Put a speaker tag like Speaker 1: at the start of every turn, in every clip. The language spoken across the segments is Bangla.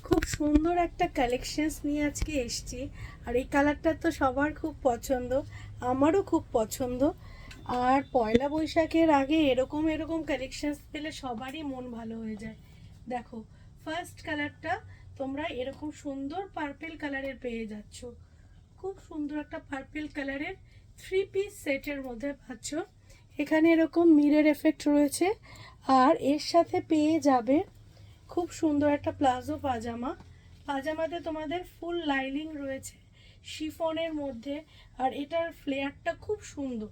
Speaker 1: খুব সুন্দর একটা কালেকশনস নিয়ে আজকে এসেছি। আর এই কালারটা তো সবার খুব পছন্দ, আমারও খুব পছন্দ। আর পয়লা বৈশাখের আগে এরকম এরকম কালেকশনস পেলে সবারই মন ভালো হয়ে যায়। দেখো, ফার্স্ট কালারটা তোমরা এরকম সুন্দর পার্পেল কালারের পেয়ে যাচ্ছ। খুব সুন্দর একটা পার্পেল কালারের 3 পিস সেটের মধ্যে পাচ্ছ। এখানে এরকম মিরর এফেক্ট রয়েছে। আর এর সাথে পেয়ে যাবে খুব সুন্দর একটা প্লাজো পাজামা। পাজামাতে তোমাদের ফুল লাইনিং রয়েছে শিফনের মধ্যে। আর এটার ফ্লেয়ারটা খুব সুন্দর,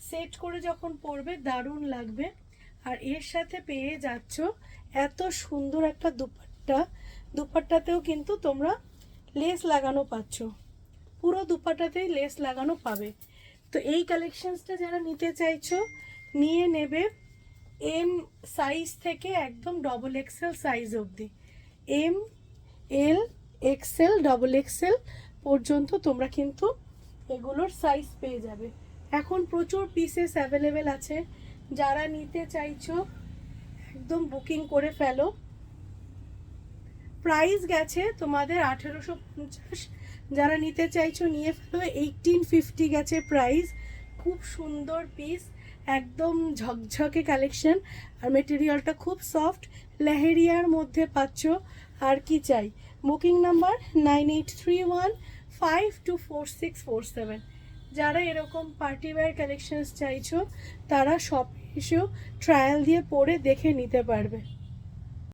Speaker 1: সেট করে যখন পরবে দারুণ লাগবে। আর এর সাথে পেয়ে যাচ্ছ এত সুন্দর একটা দুপাট্টা। দুপাট্টাতেও কিন্তু তোমরা লেস লাগানো পাচ্ছ, পুরো দুপাট্টাতেই লেস লাগানো পাবে। তো এই কালেকশনসটা যারা নিতে চাইছো নিয়ে নেবে। এম সাইজ থেকে একদম ডবল এক্সেল সাইজ অবধি, এম, এল, এক্সেল, ডবল এক্সেল পর্যন্ত তোমরা কিন্তু এগুলোর সাইজ পেয়ে যাবে। এখন প্রচুর পিসেস অ্যাভেলেবেল আছে। যারা নিতে চাইছো একদম বুকিং করে ফেলো। প্রাইস গেছে তোমাদের 1850। যারা নিতে চাইছো নিয়ে ফেলো। 1850 গেছে প্রাইস। খুব সুন্দর পিস, একদম ঝকঝকে কালেকশন। আর মেটেরিয়ালটা খুব সফট, লেহেরিয়ার মধ্যে পাচ্ছ। আর কি চাই? Booking number 9831524647। যারা এরকম পার্টি ওয়্যার কালেকশনস চাইছো তারা শপে এসেও ট্রায়াল দিয়ে পরে দেখে নিতে পারবে।